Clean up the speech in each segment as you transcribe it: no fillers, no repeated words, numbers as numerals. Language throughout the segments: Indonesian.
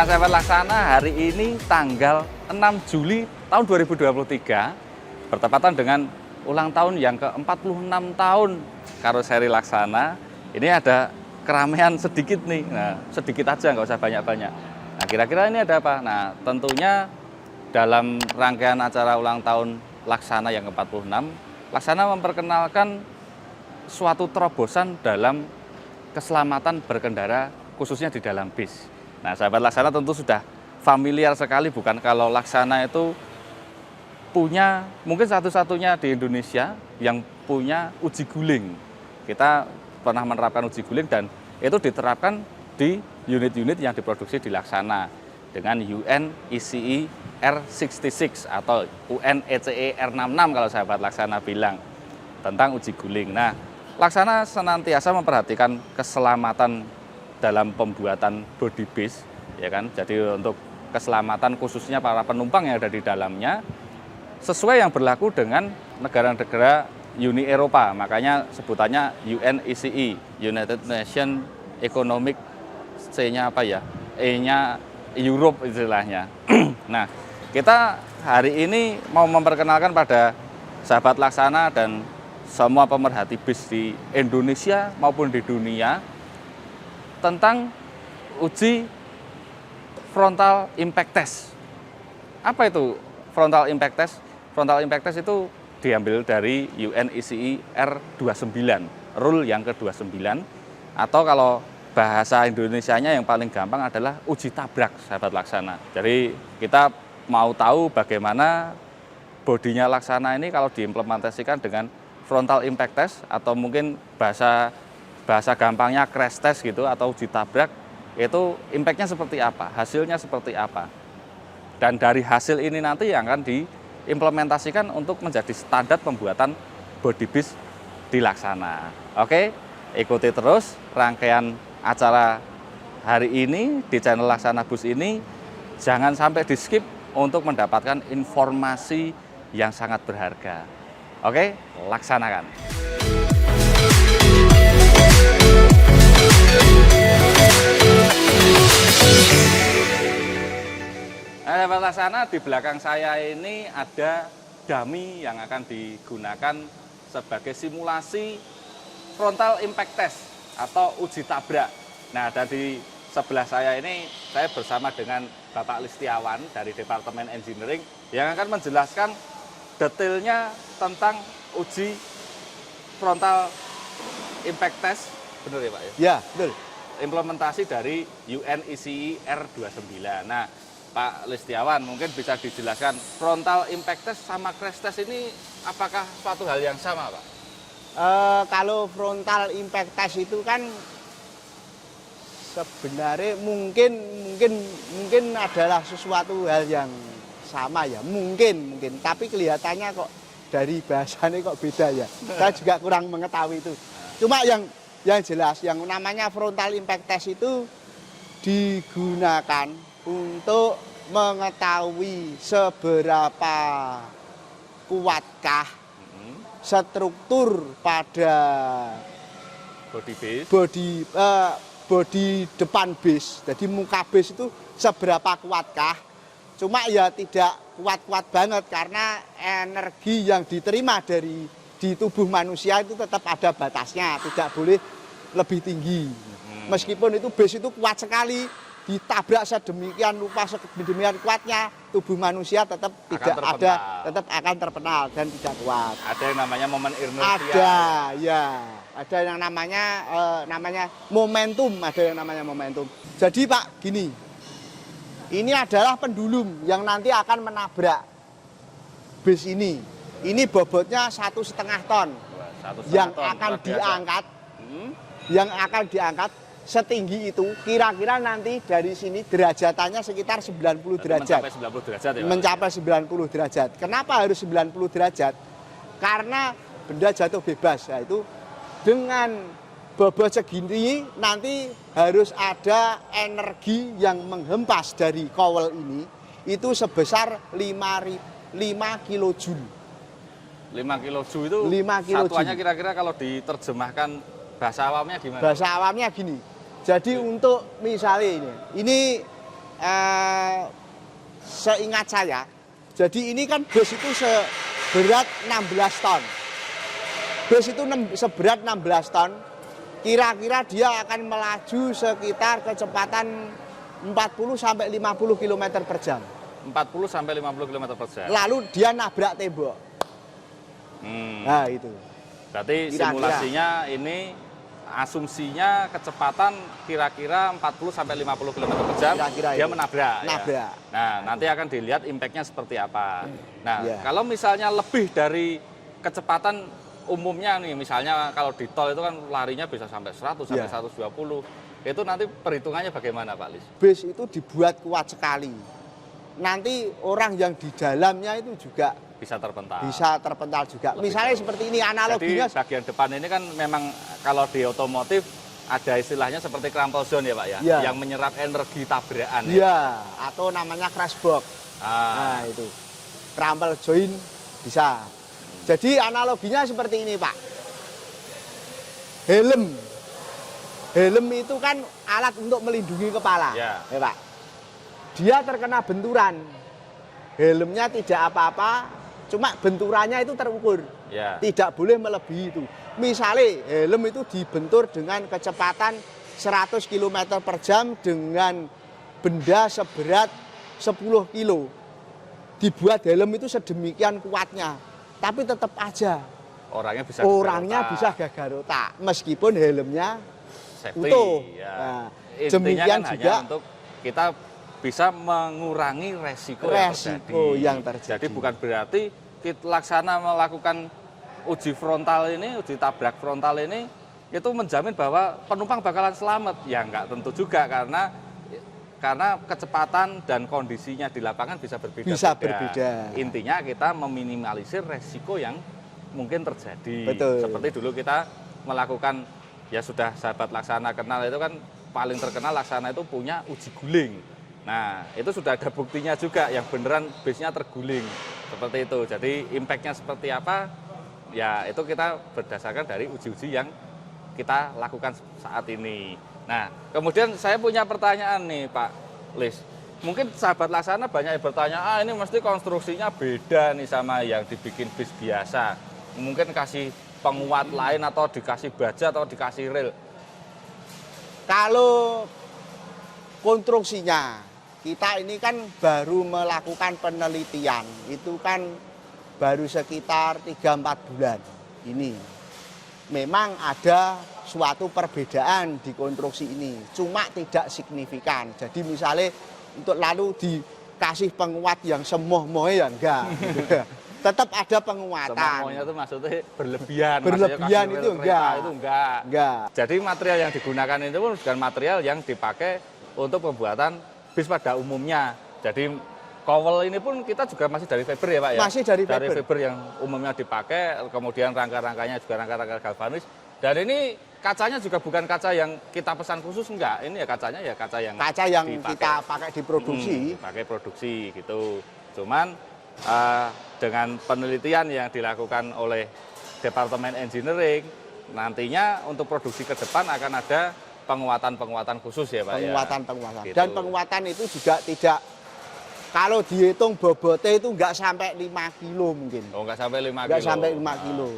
Nah, sahabat Laksana, hari ini tanggal 6 Juli tahun 2023 bertepatan dengan ulang tahun yang ke-46 tahun karoseri Laksana. Ini ada keramaian sedikit nih, nah sedikit aja, nggak usah banyak-banyak. Nah, kira-kira ini ada apa? Nah, tentunya dalam rangkaian acara ulang tahun Laksana yang ke-46, Laksana memperkenalkan suatu terobosan dalam keselamatan berkendara, khususnya di dalam bis. Nah, sahabat Laksana tentu sudah familiar sekali, bukan, kalau Laksana itu punya mungkin satu-satunya di Indonesia yang punya uji guling. Kita pernah menerapkan uji guling dan itu diterapkan di unit-unit yang diproduksi di Laksana dengan UN ECE R66 atau UN ECE R66 kalau sahabat Laksana bilang tentang uji guling. Nah, Laksana senantiasa memperhatikan keselamatan dalam pembuatan bodi bis, ya kan. Jadi untuk keselamatan khususnya para penumpang yang ada di dalamnya sesuai yang berlaku dengan negara-negara Uni Eropa. Makanya sebutannya UNECE, United Nations Economic, C-nya apa ya? E-nya Europe istilahnya. Nah, kita hari ini mau memperkenalkan pada sahabat Laksana dan semua pemerhati bis di Indonesia maupun di dunia tentang uji frontal impact test. Apa itu frontal impact test? Frontal impact test itu diambil dari UNECE R29, rule yang ke-29, atau kalau bahasa Indonesianya yang paling gampang adalah uji tabrak, sahabat Laksana. Jadi kita mau tahu bagaimana bodinya Laksana ini kalau diimplementasikan dengan frontal impact test, atau mungkin bahasa gampangnya crash test gitu, atau uji tabrak, itu impactnya seperti apa, hasilnya seperti apa. Dan dari hasil ini nanti yang akan diimplementasikan untuk menjadi standar pembuatan bodi bis di Laksana. Oke, ikuti terus rangkaian acara hari ini di channel Laksana Bus ini. Jangan sampai di skip untuk mendapatkan informasi yang sangat berharga. Oke, laksanakan. Nah, sahabat Laksana, di belakang saya ini ada dummy yang akan digunakan sebagai simulasi frontal impact test atau uji tabrak. Nah, dan di sebelah saya ini saya bersama dengan Bapak Listiawan dari Departemen Engineering yang akan menjelaskan detailnya tentang uji frontal impact test. Benar ya, Pak ya? Ya, betul. Implementasi dari UNECE R29. Nah, Pak Listiawan, mungkin bisa dijelaskan frontal impact test sama crash test ini apakah suatu hal yang sama, Pak? Kalau frontal impact test itu kan sebenarnya mungkin adalah sesuatu hal yang sama ya, mungkin, tapi kelihatannya kok dari bahasanya kok beda ya. Saya juga kurang mengetahui itu. Cuma yang jelas, yang namanya frontal impact test itu digunakan untuk mengetahui seberapa kuatkah struktur pada bodi depan bis. Jadi muka bis itu seberapa kuatkah. Cuma ya tidak kuat-kuat banget karena energi yang diterima di tubuh manusia itu tetap ada batasnya, tidak boleh lebih tinggi. Meskipun itu bis itu kuat sekali, ditabrak sedemikian rupa, sedemikian kuatnya, tubuh manusia tetap tetap akan terpenal dan tidak kuat. Ada yang namanya momen inersia. Ada, ya. Ada yang namanya momentum, Jadi Pak, gini. Ini adalah pendulum yang nanti akan menabrak bis ini. Ini bobotnya 1,5 ton. Yang akan diangkat setinggi itu kira-kira nanti dari sini derajatannya sekitar 90 derajat. Mencapai 90 derajat ya, Pak? Mencapai 90 derajat. Kenapa harus 90 derajat? Karena benda jatuh bebas. Nah, itu dengan bobot segini nanti harus ada energi yang menghempas dari kowel ini itu sebesar 5 kilojoule. 5 kilojoule itu 5 kilojoule. Satuannya kira-kira kalau diterjemahkan bahasa awamnya gimana? Bahasa awamnya gini. Jadi untuk misalnya ini seingat saya, jadi ini kan bus itu seberat 16 ton. Bus itu seberat 16 ton, kira-kira dia akan melaju sekitar kecepatan 40 sampai 50 km per jam. 40 sampai 50 km per jam. Lalu dia nabrak tembok. Nah itu. Berarti Kira-kira. simulasinya ini asumsinya kecepatan kira-kira 40 sampai 50 km per jam, Kira-kira dia itu. menabrak. Nabrak. Ya. Nah, nanti akan dilihat impact-nya seperti apa. Nah, Iya. kalau misalnya lebih dari kecepatan umumnya nih, misalnya kalau di tol itu kan larinya bisa sampai 100 sampai Iya. 120. Itu nanti perhitungannya bagaimana, Pak Lis? Bus itu dibuat kuat sekali. Nanti orang yang di dalamnya itu juga Bisa terpental. bisa terpental juga. Lebih Misalnya jauh. seperti ini Jadi analoginya. bagian depan ini kan memang kalau di otomotif ada istilahnya seperti crumple zone ya Pak ya, Iya. yang menyerap energi tabrakan ya. Iya, atau namanya crash box. Ah, Nah itu crumple join bisa. Jadi analoginya seperti ini Pak. Helm. Helm itu kan alat untuk melindungi kepala. Ya. Pak. Dia terkena benturan. Helmnya tidak apa-apa, cuma benturannya itu terukur. ya. Tidak boleh melebihi itu. Misalnya helm itu dibentur dengan kecepatan 100 km per jam dengan benda seberat 10 kilo. Dibuat helm itu sedemikian kuatnya, tapi tetap aja Orangnya bisa orangnya gagal bisa otak, gagal otak meskipun helmnya safety. utuh. Ya. Nah, Intinya demikian kan juga hanya untuk kita bisa mengurangi resiko, resiko yang yang terjadi. Jadi bukan berarti kita laksana melakukan uji frontal ini, uji tabrak frontal ini, itu menjamin bahwa penumpang bakalan selamat. Ya nggak tentu juga karena kecepatan dan kondisinya di lapangan bisa berbeda. Bisa berbeda. Intinya kita meminimalisir resiko yang mungkin terjadi. Betul. Seperti dulu kita melakukan, ya sudah sahabat Laksana kenal itu kan paling terkenal Laksana itu punya uji guling. Nah, itu sudah ada buktinya juga yang beneran bisnya terguling. Seperti itu. Jadi impact-nya seperti apa? Ya, itu kita berdasarkan dari uji-uji yang kita lakukan saat ini. Nah, kemudian saya punya pertanyaan nih, Pak Lis. Mungkin sahabat Laksana banyak yang bertanya, ini mesti konstruksinya beda nih sama yang dibikin bis biasa. Mungkin kasih penguat lain atau dikasih baja atau dikasih rel. Kalau konstruksinya, kita ini kan baru melakukan penelitian, itu kan baru sekitar 3-4 bulan ini. Memang ada suatu perbedaan di konstruksi ini, cuma tidak signifikan. Jadi misalnya untuk lalu dikasih penguat yang semoh-moh ya enggak. Tetap ada penguatan. Semuanya itu maksudnya berlebihan. Berlebihan Maksudnya itu kasih rel kereta enggak. itu enggak. Enggak. Jadi material yang digunakan itu pun bukan material yang dipakai untuk pembuatan bis pada umumnya. Jadi kowel ini pun kita juga masih dari fiber ya Pak ya? Masih dari Dari fiber. fiber yang umumnya dipakai, kemudian rangka-rangkanya juga rangka-rangka galvanis. Dan ini kacanya juga bukan kaca yang kita pesan khusus, enggak. Ini ya kacanya ya kaca yang dipakai. Kita pakai di produksi. Pakai produksi gitu. Cuman dengan penelitian yang dilakukan oleh Departemen Engineering, nantinya untuk produksi ke depan akan ada penguatan-penguatan khusus ya Pak Penguatan-penguatan. Gitu. Dan penguatan itu juga tidak, kalau dihitung bobotnya itu enggak sampai 5 kilo mungkin. Oh, nggak sampai 5 Enggak kilo. sampai 5 Nah, kilo.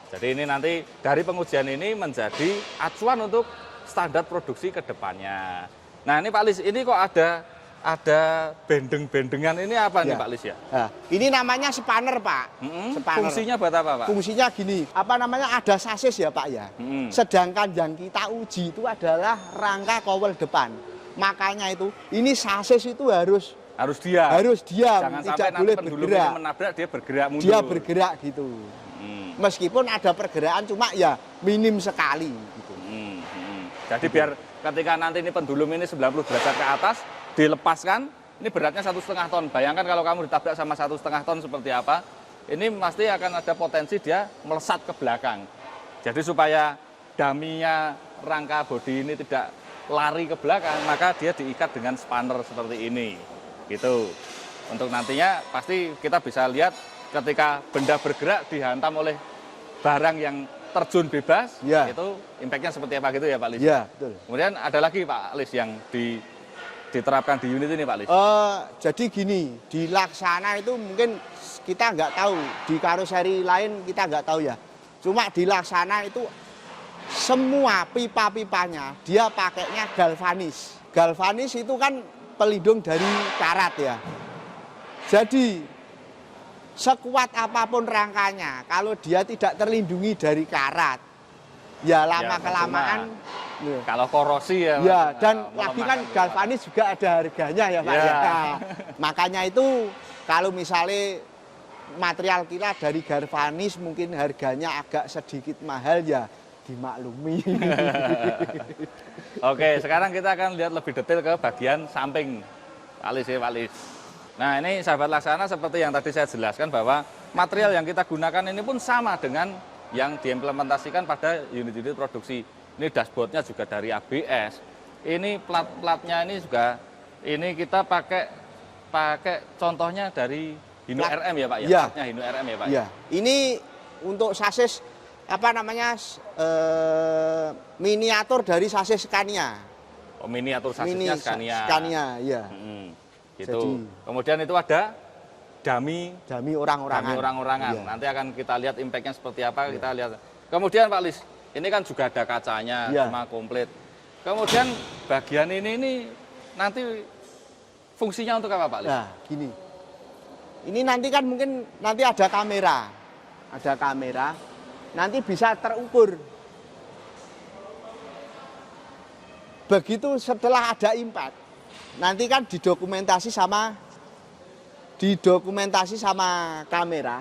Jadi ini nanti dari pengujian ini menjadi acuan untuk standar produksi ke depannya. Nah ini Pak Lis, ini kok ada bendeng-bendengan ini apa nih Ya. Pak Lis ya? Nah, ini namanya spanner Pak. Spanner. Fungsinya buat apa Pak? Fungsinya gini, apa namanya, ada sasis ya Pak ya. Mm. Sedangkan yang kita uji itu adalah rangka kowel depan. Makanya itu, ini sasis itu harus Harus diam. diam, Jangan sampai tidak nanti boleh pendulum bergerak. ini menabrak, dia bergerak mundur. Dia bergerak gitu. Hmm, Meskipun ada pergerakan cuma ya minim sekali gitu. Jadi biar ketika nanti ini pendulum ini 90 derajat ke atas dilepaskan, ini beratnya 1,5 ton. Bayangkan kalau kamu ditabrak sama 1,5 ton seperti apa, ini pasti akan ada potensi dia melesat ke belakang. Jadi supaya daminya rangka bodi ini tidak lari ke belakang, maka dia diikat dengan spanner seperti ini. Gitu. Untuk nantinya pasti kita bisa lihat ketika benda bergerak dihantam oleh barang yang terjun bebas, Ya. itu impact-nya seperti apa gitu ya Pak Lis? Ya, betul. Kemudian ada lagi Pak Lis yang diterapkan di unit ini Pak Lis? Jadi gini, di Laksana itu mungkin kita nggak tahu, di karoseri lain kita nggak tahu ya. Cuma di Laksana itu semua pipa-pipanya dia pakainya galvanis. Galvanis itu kan pelindung dari karat ya. Jadi sekuat apapun rangkanya, kalau dia tidak terlindungi dari karat, ya lama-kelamaan. Kalau korosi ya. Ya, dan lagi kan galvanis juga ada harganya ya Pak. Ya. Makanya itu kalau misalnya material kita dari galvanis mungkin harganya agak sedikit mahal ya dimaklumi. Oke, sekarang kita akan lihat lebih detail ke bagian samping Pak Lis ya Pak Lis. Nah ini sahabat Laksana seperti yang tadi saya jelaskan bahwa material yang kita gunakan ini pun sama dengan yang diimplementasikan pada unit-unit produksi. Ini dashboardnya juga dari ABS. Ini plat-platnya ini juga ini kita pakai contohnya dari Hino RM ya Pak ya. Ya. Platnya Hino RM ya Pak. Ya. Ini untuk sasis apa namanya miniatur dari sasis Scania. Oh miniatur sasisnya Scania. Scania ya. Gitu. Jadi, kemudian itu ada dami orang-orangan. Iya. Nanti akan kita lihat impact-nya seperti apa, kita lihat. Kemudian Pak Lis, ini kan juga ada kacanya, semua komplit. Kemudian bagian ini nanti fungsinya untuk apa Pak Lis? Nah, gini. Ini nanti kan mungkin nanti ada kamera. Ada kamera. Nanti bisa terukur. Begitu setelah ada impact. Nanti kan didokumentasi sama kamera.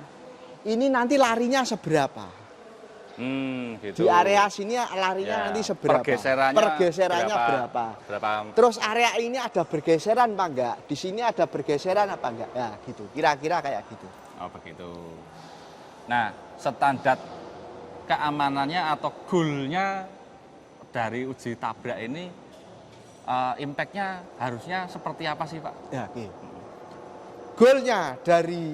Ini nanti larinya seberapa? Gitu. Di area sini larinya nanti seberapa? Pergeserannya berapa? Terus area ini ada bergeseran apa enggak? Di sini ada bergeseran apa enggak? Ya gitu. Kira-kira kayak gitu. Oh begitu. Nah standar keamanannya atau goalnya dari uji tabrak ini impact-nya harusnya seperti apa sih Pak? Ya, oke. Goalnya dari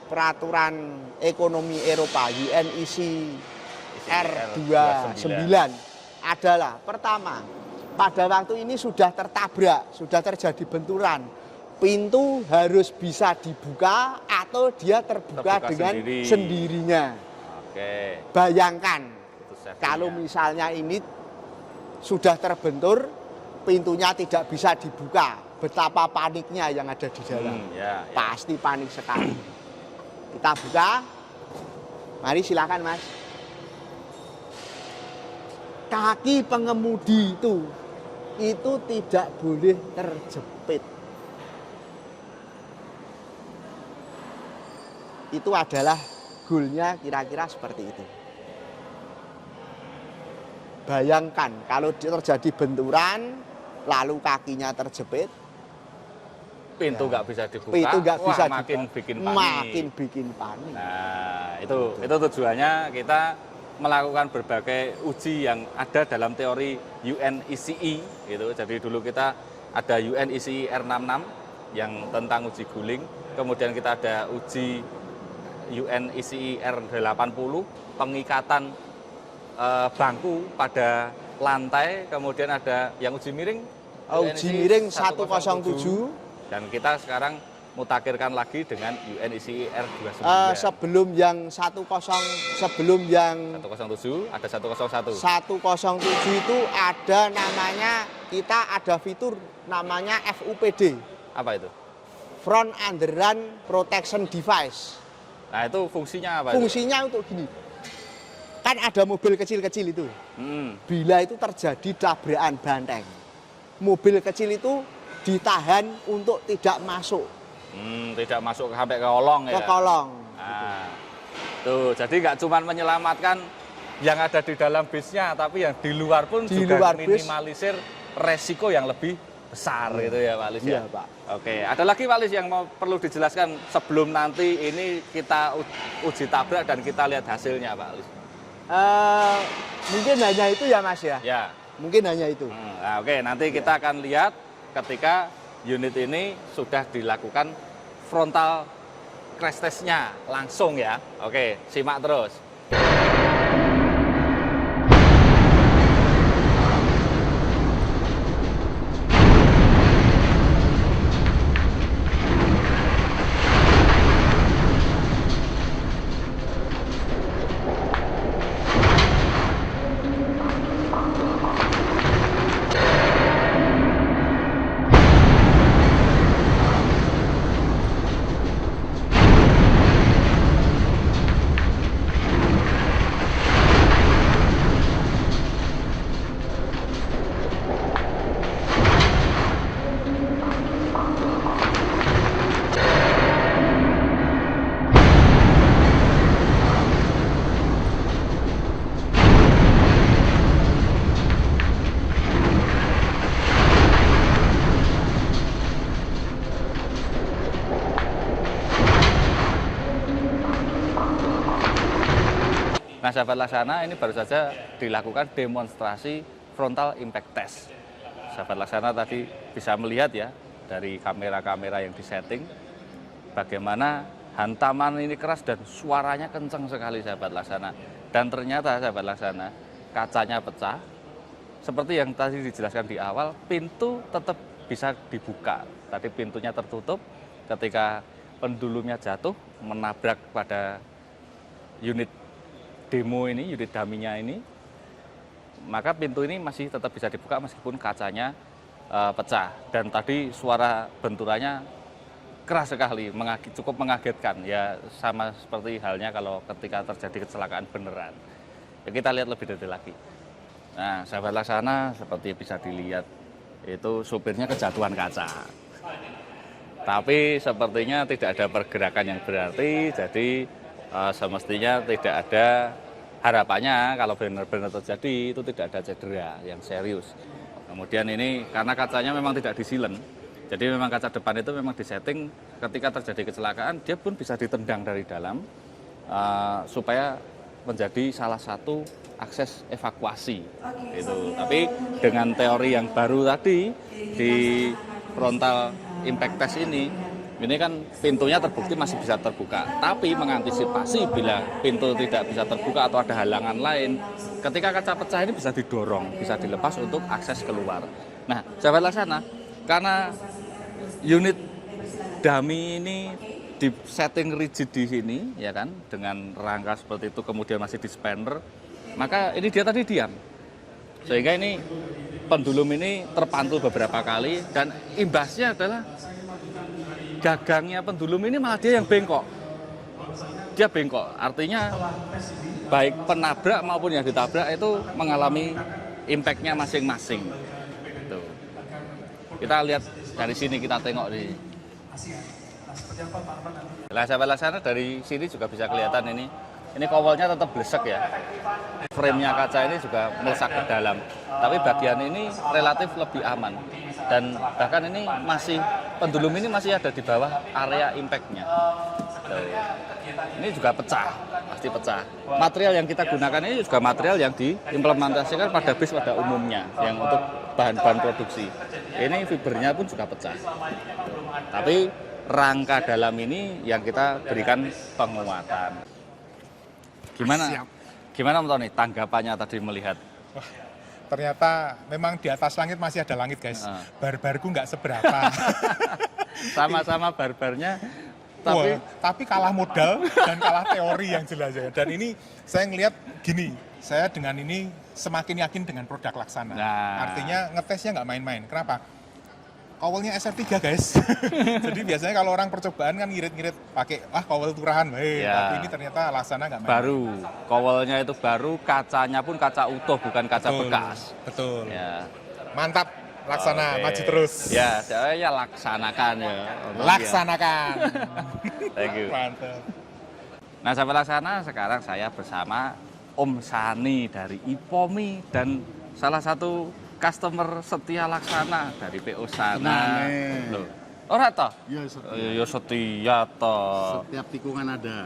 peraturan ekonomi Eropa UNEC R29 adalah pertama, pada waktu ini sudah tertabrak, sudah terjadi benturan, pintu harus bisa dibuka atau dia terbuka dengan sendirinya. Oke. Bayangkan kalau misalnya ini sudah terbentur, pintunya tidak bisa dibuka. Betapa paniknya yang ada di dalam. Pasti panik sekali. Kita buka. Mari silakan Mas. Kaki pengemudi itu tidak boleh terjepit. Itu adalah goalnya kira-kira seperti itu. Bayangkan kalau terjadi benturan, lalu kakinya terjepit, pintu nggak bisa dibuka, pintu nggak bisa makin bikin panik. Nah itu tujuannya kita melakukan berbagai uji yang ada dalam teori UNECE gitu. Jadi dulu kita ada UNECE R66 yang tentang uji guling, kemudian kita ada uji UNECE R80 pengikatan bangku pada lantai, kemudian ada yang uji miring. Uji miring 107. Dan kita sekarang mutakhirkan lagi dengan UNECE R29. Sebelum yang 107 ada 101. 107 itu ada namanya, kita ada fitur namanya FUPD. Apa itu? Front Underrun Protection Device. Nah itu fungsinya apa? Fungsinya untuk gini. Kan ada mobil kecil-kecil itu. Bila itu terjadi tabrakan banteng, mobil kecil itu ditahan untuk tidak masuk. Tidak masuk sampai ke kolong ya? Ke kolong. Nah, tuh, jadi nggak cuma menyelamatkan yang ada di dalam bisnya, tapi yang di luar pun juga minimalisir resiko yang lebih besar gitu ya Pak Lis ya? Iya Pak. Oke, ada lagi Pak Lis yang perlu dijelaskan sebelum nanti ini kita uji tabrak dan kita lihat hasilnya Pak Lis? Mungkin hanya itu ya Mas ya? Ya. Mungkin hanya itu. Nah, oke, nanti kita akan lihat ketika unit ini sudah dilakukan frontal crash test-nya langsung ya. Oke, simak terus. Nah, sahabat Laksana, ini baru saja dilakukan demonstrasi frontal impact test. Sahabat Laksana tadi bisa melihat ya dari kamera-kamera yang disetting bagaimana hantaman ini keras dan suaranya kencang sekali, sahabat Laksana. Dan ternyata, sahabat Laksana, kacanya pecah. Seperti yang tadi dijelaskan di awal, pintu tetap bisa dibuka. Tadi pintunya tertutup ketika pendulumnya jatuh menabrak pada unit demo ini, unit daminya ini, maka pintu ini masih tetap bisa dibuka meskipun kacanya pecah. Dan tadi suara benturannya keras sekali, cukup mengagetkan. Ya sama seperti halnya kalau ketika terjadi kecelakaan beneran. Ya, kita lihat lebih detail lagi. Nah, sahabat Laksana, seperti bisa dilihat itu supirnya kejatuhan kaca. Tapi sepertinya tidak ada pergerakan yang berarti, jadi semestinya tidak ada, harapannya kalau benar-benar terjadi itu tidak ada cedera yang serius. Kemudian ini karena kacanya memang tidak disilen, jadi memang kaca depan itu memang disetting ketika terjadi kecelakaan dia pun bisa ditendang dari dalam supaya menjadi salah satu akses evakuasi. Itu. Tapi dengan teori yang baru tadi di frontal impact test ini kan pintunya terbukti masih bisa terbuka, tapi mengantisipasi bila pintu tidak bisa terbuka atau ada halangan lain, ketika kaca pecah ini bisa didorong, bisa dilepas untuk akses keluar. Nah, sahabat Laksana, karena unit dummy ini di setting rigid di sini, ya kan, dengan rangka seperti itu, kemudian masih di spender, maka ini dia tadi diam, sehingga ini pendulum ini terpantul beberapa kali dan imbasnya adalah gagangnya pendulum ini malah dia yang bengkok. Dia bengkok, artinya baik penabrak maupun yang ditabrak itu mengalami impact-nya masing-masing. Gitu. Kita lihat dari sini, kita tengok di. Nah, sahabat Laksana, dari sini juga bisa kelihatan ini kowalnya tetap blesek ya. Frame-nya kaca ini juga melesak ke dalam. Tapi bagian ini relatif lebih aman. Dan bahkan ini pendulum ini masih ada di bawah area impact-nya. Ini juga pecah, pasti pecah. Material yang kita gunakan ini juga material yang diimplementasikan pada bis pada umumnya, yang untuk bahan-bahan produksi. Ini fibernya pun juga pecah. Tapi rangka dalam ini yang kita berikan penguatan. Gimana Om Tony tanggapannya tadi melihat? Wah, ternyata memang di atas langit masih ada langit, guys. Barbarku nggak seberapa. Sama-sama barbarnya, tapi kalah modal dan kalah teori yang jelas ya. Dan ini saya ngelihat gini, saya dengan ini semakin yakin dengan produk Laksana. Nah. Artinya ngetesnya nggak main-main. Kenapa? Kowalnya SR3, guys. Jadi biasanya kalau orang percobaan kan ngirit-ngirit pakai kowal turahan, ya. Tapi ini ternyata Laksana nggak main. Baru, kowalnya itu baru, kacanya pun kaca utuh, bukan kaca bekas. Betul. Ya. Mantap, Laksana, maju terus. Ya, saya laksanakan ya. Laksanakan. Thank you. Mantap. Nah, sahabat Laksana, sekarang saya bersama Om Sani dari Ipomi dan salah satu customer setia Laksana dari PO Sana. Loh, ora toh? Ya setia toh. Setiap tikungan ada.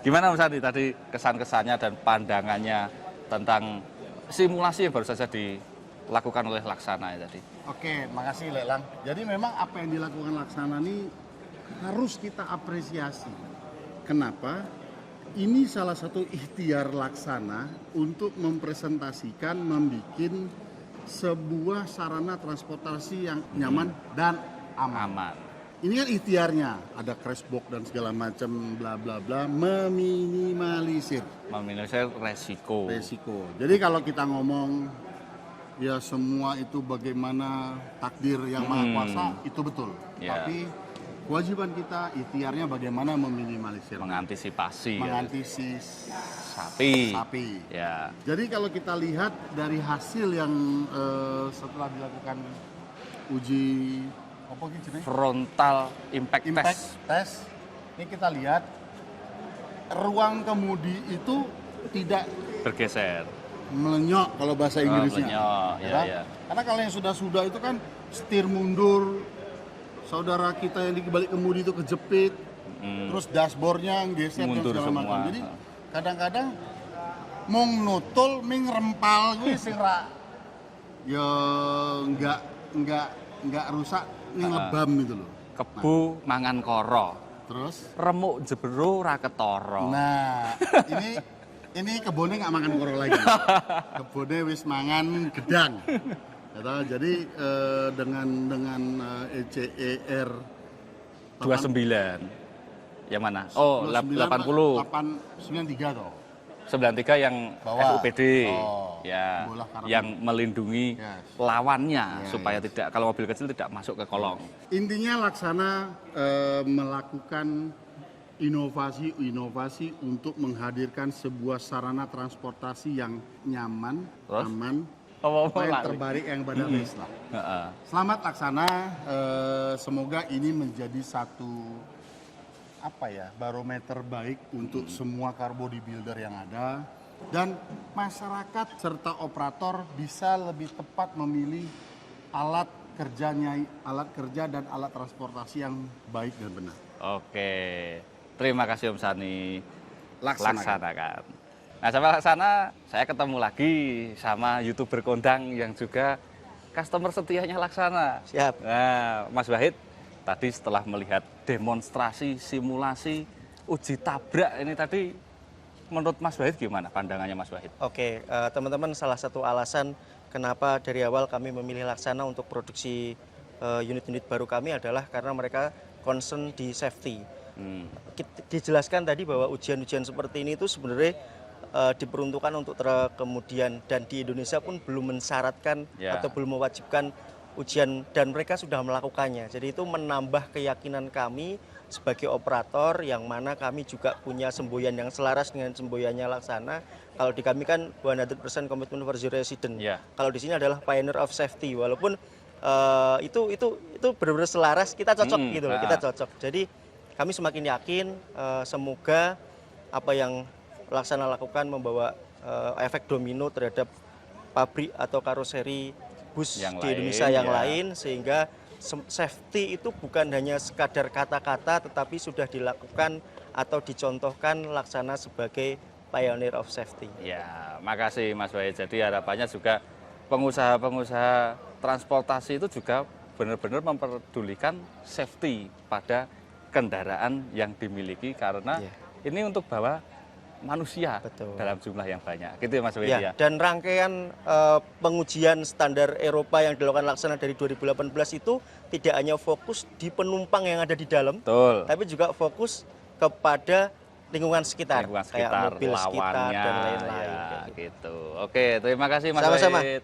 Gimana Om Sani tadi kesan-kesannya dan pandangannya tentang simulasi yang baru saja dilakukan oleh Laksana ya tadi? Oke, makasih Lelang. Jadi memang apa yang dilakukan Laksana ini harus kita apresiasi. Kenapa? Ini salah satu ikhtiar Laksana untuk mempresentasikan, membuat sebuah sarana transportasi yang nyaman dan aman. Ini kan ikhtiarnya, ada crashbox dan segala macam bla bla bla, meminimalisir resiko. Jadi kalau kita ngomong ya semua itu bagaimana takdir yang maha kuasa, itu betul. Ya. Tapi kewajiban kita, ikhtiarnya bagaimana meminimalisir, mengantisipasi sapi. Ya. Jadi kalau kita lihat dari hasil yang setelah dilakukan uji frontal impact test, ini kita lihat ruang kemudi itu tidak bergeser, melenyok kalau bahasa Inggrisnya. Ya. Karena kalau yang sudah itu kan setir mundur. Saudara kita yang di balik kemudi itu kejepit, terus dashboardnya geser mundur dan segala semua. macam. Jadi kadang-kadang mau nutul ming rempal gue sing ra ya enggak rusak ning lebam gitu loh. Kebu mangan koro, Terus remuk jebero ra ketara. nah, ini kebunnya nggak makan koro lagi. Kebunnya wis mangan gedang. Kata, jadi dengan ECER 29. Yang mana? Oh, 80. 93 toh. 93 yang Bawah. FUPD. Oh, Ya, bola karpet. yang melindungi Yes. lawannya Yes. supaya tidak kalau mobil kecil tidak masuk ke kolong. Intinya Laksana melakukan inovasi untuk menghadirkan sebuah sarana transportasi yang nyaman, Terus? aman, Apa-apa yang lari. terbaik, yang berbasis lah. Heeh. Selamat Laksana, semoga ini menjadi satu barometer baik untuk semua car bodybuilder yang ada, dan masyarakat serta operator bisa lebih tepat memilih alat kerja dan alat transportasi yang baik dan benar. Oke. Terima kasih Om Sani. Laksanakan. Nah, sama Laksana, saya ketemu lagi sama YouTuber kondang yang juga customer setianya Laksana. Siap. Nah, Mas Wahid, tadi setelah melihat demonstrasi, simulasi, uji tabrak ini tadi, menurut Mas Wahid gimana pandangannya Mas Wahid? Oke, teman-teman, salah satu alasan kenapa dari awal kami memilih Laksana untuk produksi unit-unit baru kami adalah karena mereka concern di safety. Dijelaskan tadi bahwa ujian-ujian seperti ini itu sebenarnya diperuntukkan untuk kemudian, dan di Indonesia pun belum mensyaratkan atau belum mewajibkan ujian, dan mereka sudah melakukannya. Jadi itu menambah keyakinan kami sebagai operator, yang mana kami juga punya semboyan yang selaras dengan semboyannya Laksana. Kalau di kami kan 100% commitment for zero accident. Kalau di sini adalah pioneer of safety. Walaupun itu benar-benar selaras, kita cocok gitu loh, kita cocok. Jadi kami semakin yakin semoga apa yang Laksana lakukan membawa efek domino terhadap pabrik atau karoseri bus Yang di lain, Indonesia yang ya. lain, sehingga safety itu bukan hanya sekadar kata-kata, tetapi sudah dilakukan atau dicontohkan Laksana sebagai pioneer of safety. Ya, makasih Mas Wahid. Jadi harapannya juga pengusaha-pengusaha transportasi itu juga benar-benar memperdulikan safety pada kendaraan yang dimiliki, karena ini untuk bawa manusia. Betul. Dalam jumlah yang banyak. Gitu ya Mas Wahid ya. Dan rangkaian pengujian standar Eropa yang dilakukan Laksana dari 2018 itu tidak hanya fokus di penumpang yang ada di dalam, Betul. tapi juga fokus kepada lingkungan sekitar, Lingkungan kayak sekitar, mobil sekitar lawannya, dan lain-lain. ya, gitu. Oke, terima kasih Mas Sama-sama. Wahid.